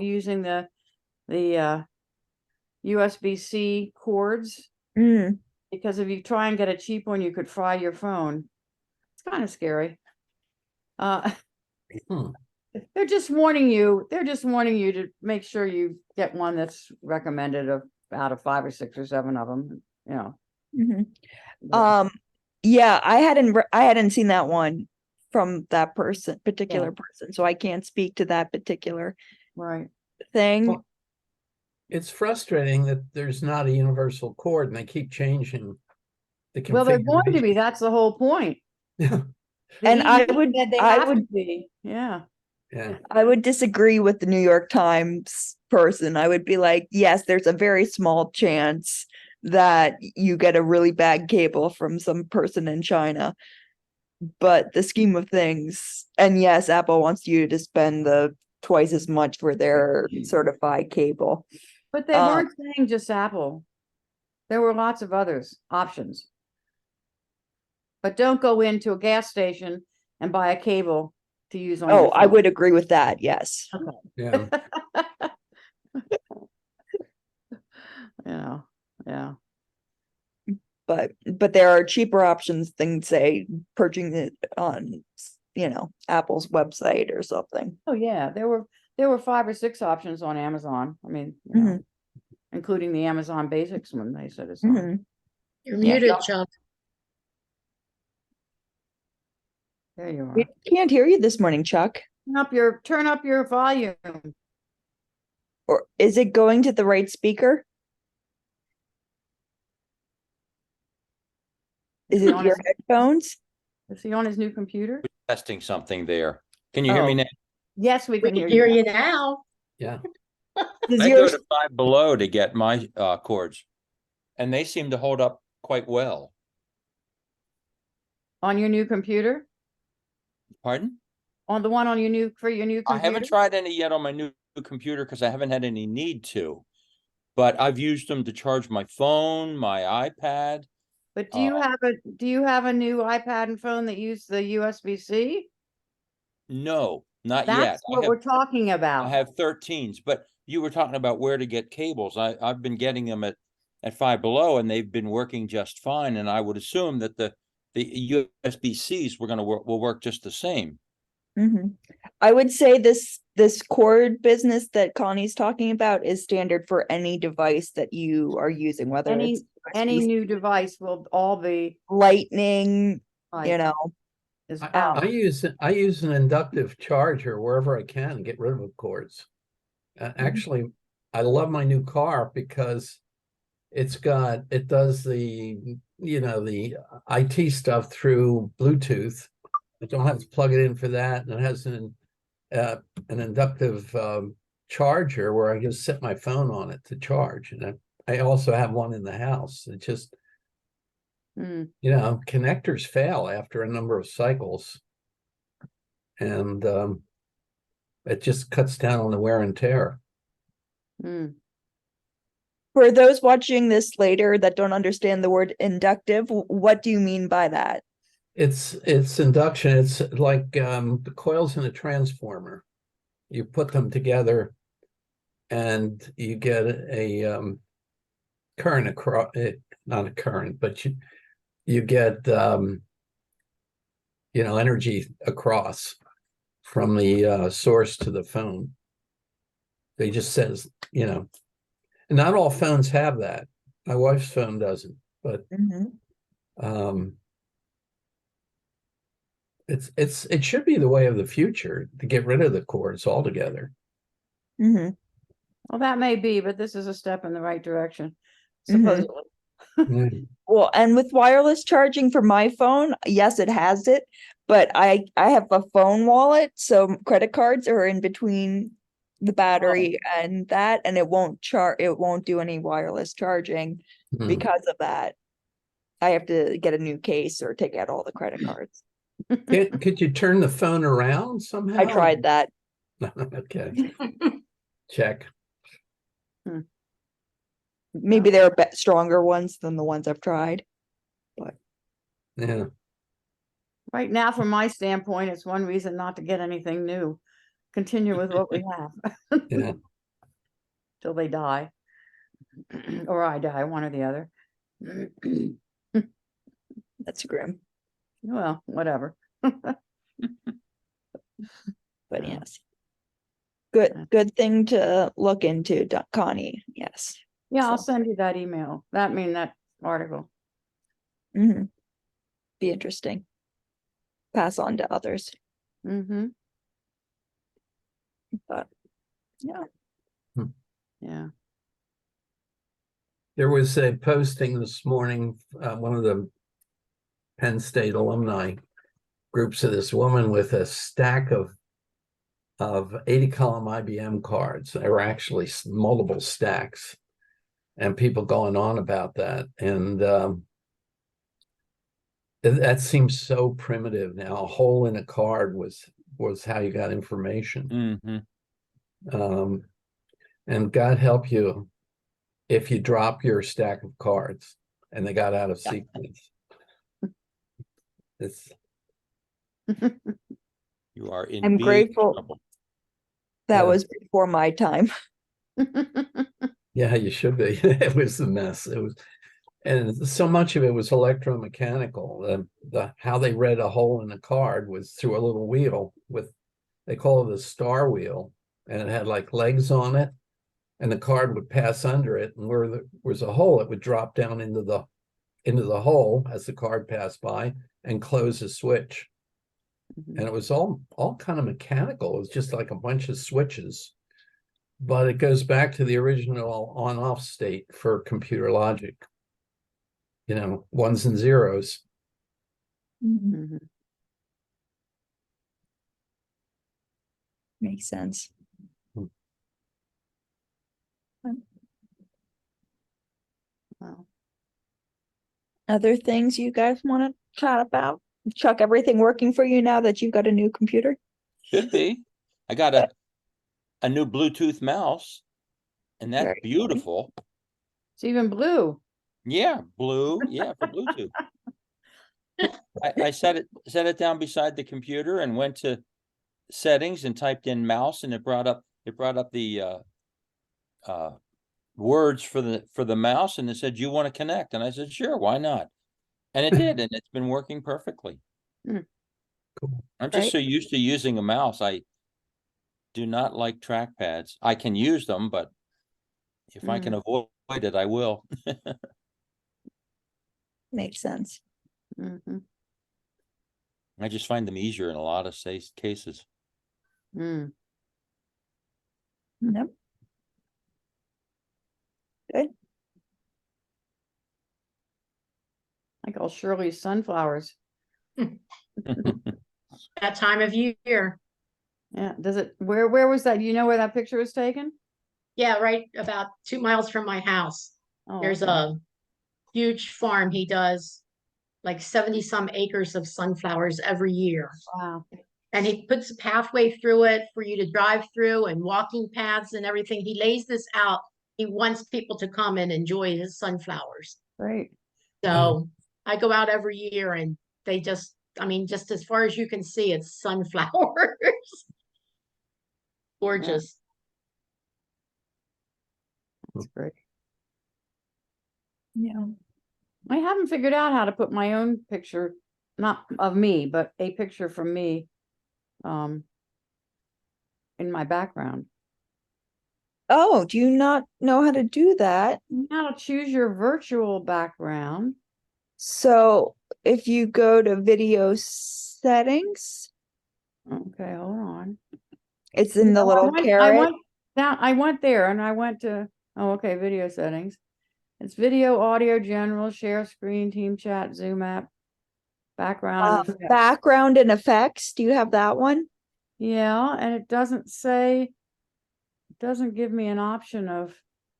using the USB-C cords, because if you try and get a cheap one, you could fry your phone. It's kind of scary. They're just warning you. They're just warning you to make sure you get one that's recommended out of 5 or 6 or 7 of them. Yeah, I hadn't seen that one from that particular person, so I can't speak to that particular thing. Well, it's frustrating that there's not a universal cord and they keep changing the configuration. Well, they're going to be. That's the whole point. And I would disagree with the New York Times person. I would be like, yes, there's a very small chance that you get a really bad cable from some person in China. But the scheme of things, and yes, Apple wants you to spend the twice as much for their certified cable. But they weren't saying just Apple. There were lots of options. But don't go into a gas station and buy a cable to use on your phone. I would agree with that, yes. Yeah. Yeah. But there are cheaper options than, say, purchasing it on, Apple's website or something. Oh yeah, there were 5 or 6 options on Amazon. I mean, including the Amazon Basics one they said it's on. You're muted, Chuck. There you are. We can't hear you this morning, Chuck. Turn up your volume. Or is it going to the right speaker? Is it your headphones? Is he on his new computer? Testing something there. Can you hear me now? Yes, we can hear you now. Yeah. I go to Five Below to get my cords, and they seem to hold up quite well. On your new computer? Pardon? On the one on your new computer? I haven't tried any yet on my new computer because I haven't had any need to. But I've used them to charge my phone, my iPad. But do you have a new iPad and phone that use the USB-C? No, not yet. That's what we're talking about. I have 13s, but you were talking about where to get cables. I've been getting them at Five Below, and they've been working just fine. And I would assume that the USB-Cs will work just the same. I would say this cord business that Connie's talking about is standard for any device that you are using, whether it's any new device will all be lightning, I use an inductive charger wherever I can to get rid of the cords. Actually, I love my new car because it does the the IT stuff through Bluetooth. I don't have to plug it in for that, and it has an inductive charger where I just set my phone on it to charge, and I also have one in the house. It just connectors fail after a number of cycles, and it just cuts down on the wear and tear. For those watching this later that don't understand the word inductive, what do you mean by that? It's induction. It's like the coils in a transformer. You put them together and you get a current across it, not a current, but you get energy across from the source to the phone. They just says, not all phones have that. My wife's phone doesn't, but it should be the way of the future to get rid of the cords altogether. Well, that may be, but this is a step in the right direction, supposedly. Well, and with wireless charging for my phone, yes, it has it, but I have a phone wallet, so credit cards are in between the battery and that, and it won't do any wireless charging because of that. I have to get a new case or take out all the credit cards. Could you turn the phone around somehow? I tried that. Okay. Check. Maybe there are stronger ones than the ones I've tried. But right now, from my standpoint, it's one reason not to get anything new, continue with what we have Yeah. till they die. Or I die, one or the other. That's grim, Well, whatever. but Yeah. yes. Good thing to look into, Connie. Yes. Yeah, I'll So- send you that email. That article. Mm-hmm. Be interesting. Pass on to others, Mm-hmm. but yeah. Yeah. There was a posting this morning, one of the Penn State alumni groups of this woman with a stack of 80 column IBM cards. There were actually multiple stacks, and people going on about that. And that seems so primitive now. A hole in a card was how you got information. Mhm. And God help you if you drop your stack of cards and they got out of Yeah. sequence. It's You are in I'm big grateful. trouble. That Yeah. was before my time. Yeah, you should be. It was a mess. It was, and so much of it was electromechanical. The how they read a hole in a card was through a little wheel with, they call it a star wheel, and it had like legs on it, and the card would pass under it, and where there was a hole, it would drop down into the hole as the card passed by and close a switch. And it was all kind of mechanical. It was just like a bunch of switches. But it goes back to the original on-off state for computer logic. You know, ones and zeros. Mhm. Makes sense. Wow. Other things you guys want to chat about? Chuck, everything working for you now that you've got a new computer? Should be. I got a new Bluetooth mouse, and that's Very beautiful. It's even blue. Yeah, blue. Yeah, for Bluetooth. I set it down beside the computer and went to settings and typed in mouse, and it brought up the words for the mouse, and it said, "You want to connect?" And I said, "Sure, why not?" And it did, and it's been working perfectly. Cool. I'm just Right. so used to using a mouse. I do not like trackpads. I can use them, but if I can avoid it, I will. Makes sense. Mm-hmm. I just find them easier in a lot of cases. Mm. Yep. Good. I call Shirley's sunflowers. That time of year. Yeah. Does it, where was that? You know where that picture was taken? Yeah, right about 2 miles from my house. Oh, There's okay. a huge farm. He does like 70 some acres of sunflowers every year. Wow. And he puts a pathway through it for you to drive through and walking paths and everything. He lays this out. He wants people to come and enjoy his sunflowers. Great. So I go out every year and they just, I mean, just as far as you can see, it's sunflowers. Gorgeous. That's great. Yeah. I haven't figured out how to put my own picture, not of me, but a picture from me, in my background. Oh, do you not know how to do that? Now choose your virtual background. So if you go to video settings, Okay, hold on. it's in the No, little caret. I went there and I went to, oh, okay, video settings. It's video, audio, general, share screen, team chat, Zoom app, background. and effects. Background and effects. Do you have that one? Yeah, and it doesn't give me an option of,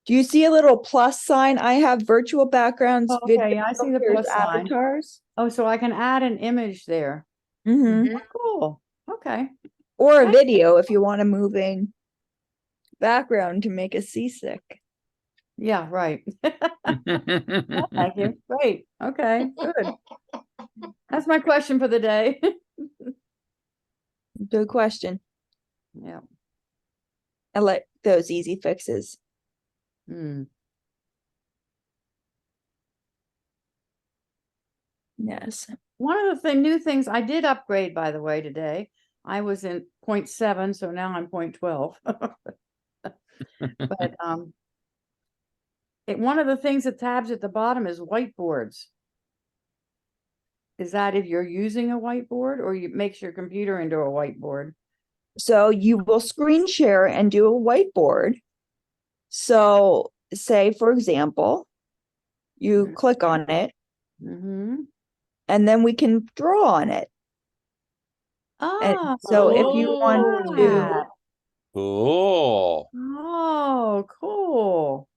Do you see a little plus sign? I have virtual backgrounds, oh, video okay, I see the filters, plus sign. avatars. Oh, so I can add an image there. Mhm. Mhm. Cool. Okay. Or a That's- video if you want a moving background to make us seasick. Yeah, right. Thank you. Great. Okay, good. That's my question for the day. Good question. Yeah. I like those easy fixes. Hmm. Yes. One of the new things I did upgrade, by the way, today. I was in 0.7, so now I'm 0.12. But one of the things that tabs at the bottom is whiteboards. Is that if you're using a whiteboard or you makes your computer into a whiteboard? So you will screen share and do a whiteboard. So say, for example, you click on it Mm-hmm. and then we can draw on it. And Oh, so if you want to, that. Cool. Oh, cool.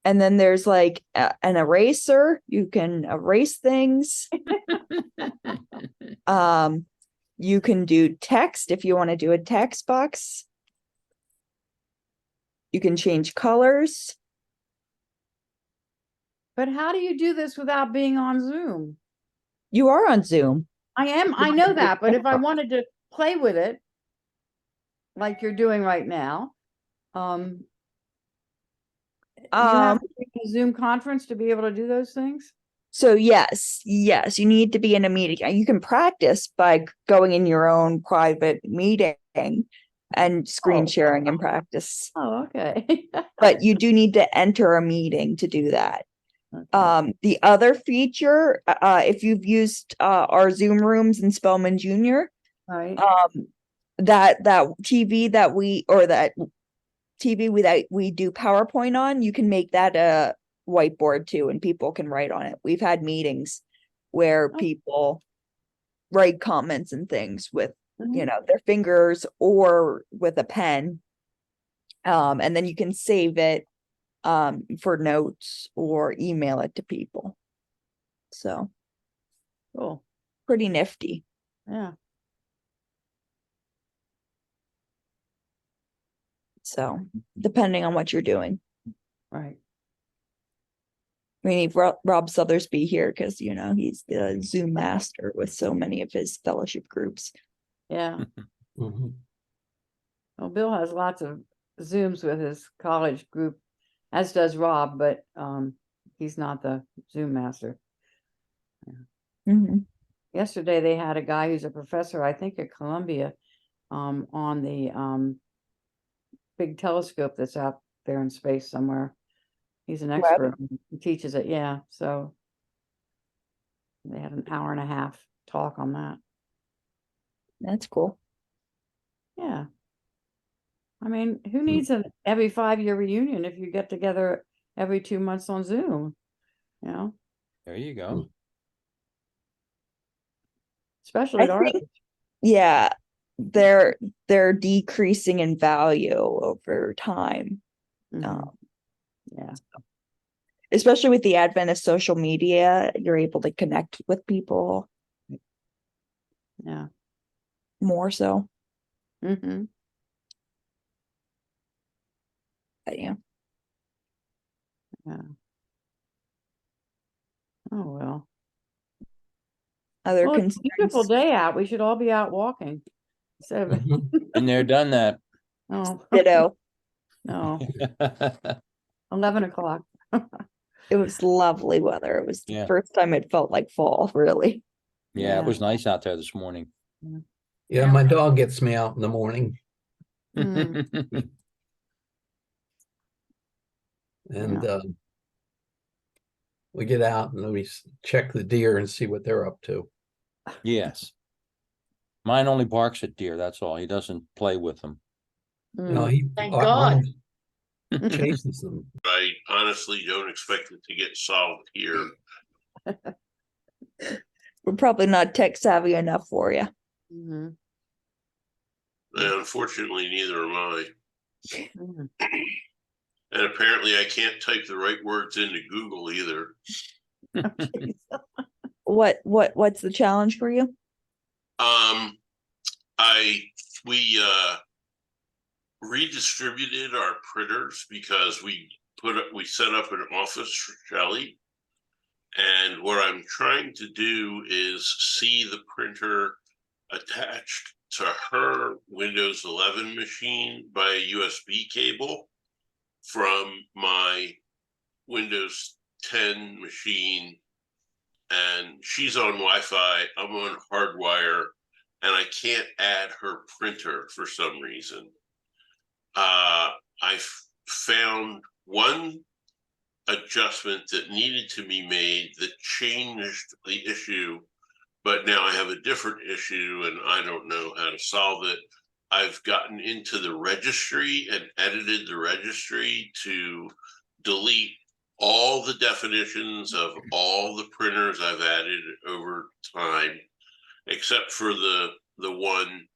and then there's like an eraser, you can erase things. You can do text if you want to do a text box. You can change colors. But how do you do this without being on Zoom? You are on Zoom. I know that, but if I wanted to play with it, like you're doing right now, you have to be in a Zoom conference to be able to do those things? So yes, you need to be in a meeting. You can practice by going in your own private meeting and screen Oh. sharing and practice. Oh, okay. But you do need to enter a meeting to do that. Okay. The other feature, if you've used our Zoom rooms in Spelman Jr., Right. that TV that we do PowerPoint on, you can make that a whiteboard too, and people can write on it. We've had meetings where Oh. people write comments and things with, Mhm. you know, their fingers or with a pen. And then you can save it for notes or email it to people. So Cool. pretty nifty. Yeah. So depending on what you're doing. Right. We need Rob Sothersby here because, you know, he's the Zoom master with so many of his fellowship groups. Yeah. Mhm. Well, Bill has lots of Zooms with his college group, as does Rob, but he's not the Zoom master. Mhm. Yesterday they had a guy who's a professor, I think at Columbia, on the big telescope that's out there in space somewhere. He's an Web. expert. He teaches it, yeah. So they had an hour and a half talk on that. That's cool. Yeah. I mean, who needs an every 5-year reunion if you get together every 2 months on Zoom? You know, There you go. especially I at our think, yeah, they're decreasing in value over time. Mhm. Yeah. Especially with the advent of social media, you're able to connect with people Yeah. more so. Mm-hmm. But yeah. Yeah. Oh well. Other Well, it's a beautiful concerns. day out. We should all be out walking. Instead of Mhm. Been there, done that. oh Ditto. no, 11 o'clock. It was lovely weather. It was the Yeah. first time it felt like fall, really. Yeah, it was nice out there this morning. Yeah, my dog gets me out in the morning, Mm. and we get out and we check the deer and see what they're up to. Yes. Mine only barks at deer, that's all. He doesn't play with them. You know, Mm. he Thank God. chases them. I honestly don't expect it to get solved here. We're probably not tech savvy enough for you. Mhm. And unfortunately, neither am I. Mm. And apparently, I can't type the right words into Google either. What's the challenge for you? We redistributed our printers because we set up an office for Shelley. And what I'm trying to do is see the printer attached to her Windows 11 machine by a USB cable from my Windows 10 machine, and she's on Wi-Fi, I'm on hardwire, and I can't add her printer for some reason. I found one adjustment that needed to be made that changed the issue, but now I have a different issue and I don't know how to solve it. I've gotten into the registry and edited the registry to delete all the definitions of all the printers I've added over time, except for the one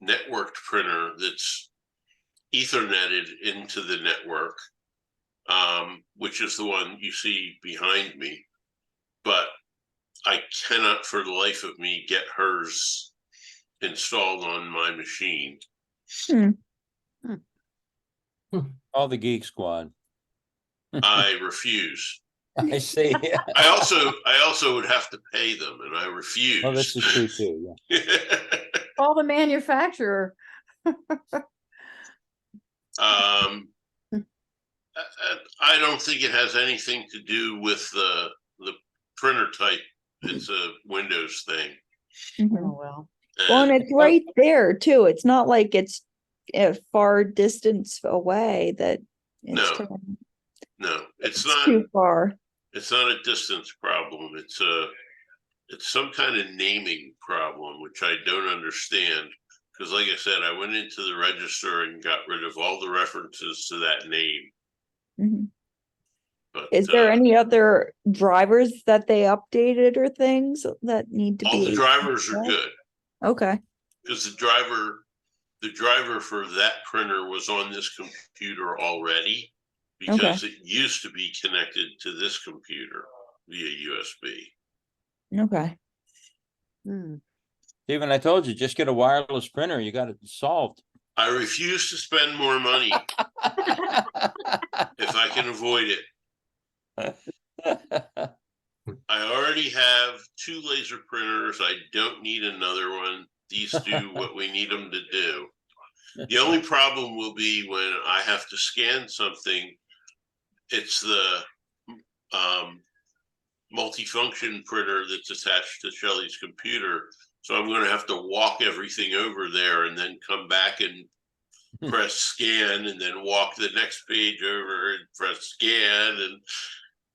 networked printer that's Etherneted into the network, which is the one you see behind me. But I cannot for the life of me get hers installed on my machine. All the Geek Squad. I refuse. I see. I also would have to pay them, and I refuse. Well, this is true too. Yeah. Call the manufacturer. I don't think it has anything to do with the printer type. It's a Windows thing. Oh, well. Well, and it's right there too. It's not like it's a far distance away that it's, No, it's too not. far. It's not a distance problem. It's some kind of naming problem, which I don't understand. Because, like I said, I went into the register and got rid of all the references to that name. Mhm. But Is there any other drivers that they updated or things that need to all be? the drivers are installed? good, Okay. because the driver for that printer was on this computer already, because it used to be connected to this computer via USB. Okay. Stephen, I told you, just get a wireless printer. You got it solved. I refuse to spend more money if I can avoid it. I already have 2 laser printers. I don't need another one. These do what we need them to do. The only problem will be when I have to scan something. It's the multifunction printer that's attached to Shelley's computer. So I'm going to have to walk everything over there and then come back and press scan, and then walk the next page over and press scan.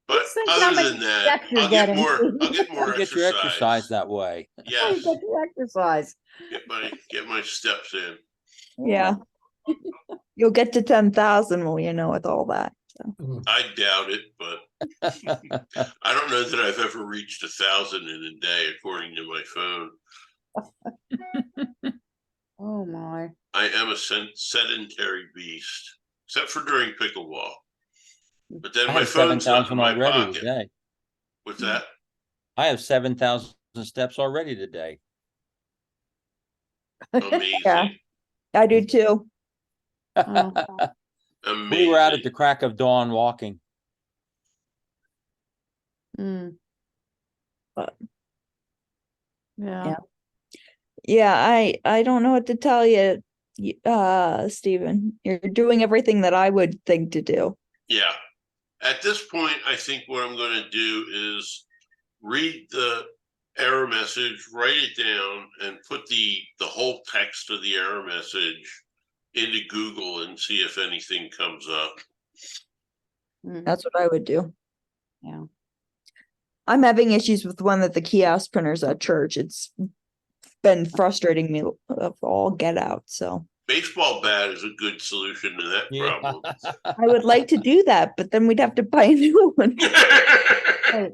But Just think how other many than that, steps you're I'll get getting. more You get your exercise that way. Oh, you Yes, get your exercise. get my steps in. Yeah. You'll get to 10,000, well, with all that. So. I doubt it, but I don't know that I've ever reached 1,000 in a day, according to my phone. Oh, my. I am a sedentary beast, except for during pickleball. But then I my have phone's not 7,000 in my already pocket. today. What's that? I have 7,000 steps already today. Amazing. Yeah. I do too. Oh, Amazing. We were out at the crack of dawn walking. yeah. Yeah, I don't know what to tell you, Stephen. You're doing everything that I would think to do. Yeah. At this point, I think what I'm going to do is read the error message, write it down, and put the whole text of the error message into Google and see if anything comes up. That's what I would do. Yeah. I'm having issues with one of the kiosk printers at church. It's been frustrating me of all get out. So Baseball bat is a good solution to that problem. I would like to do that, but then we'd have to buy a new one. Right.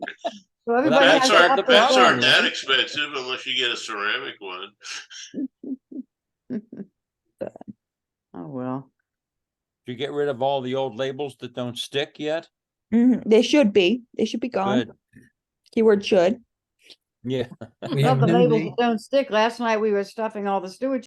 So everybody that's has our- to The up bats their aren't game. that expensive unless you get a ceramic one. Oh, well. Did you get rid of all the old labels that don't stick yet? They should be. They should be gone. Good. Keyword should. Yeah. We Well, have the new labels name- that don't stick. Last night we were stuffing all the steward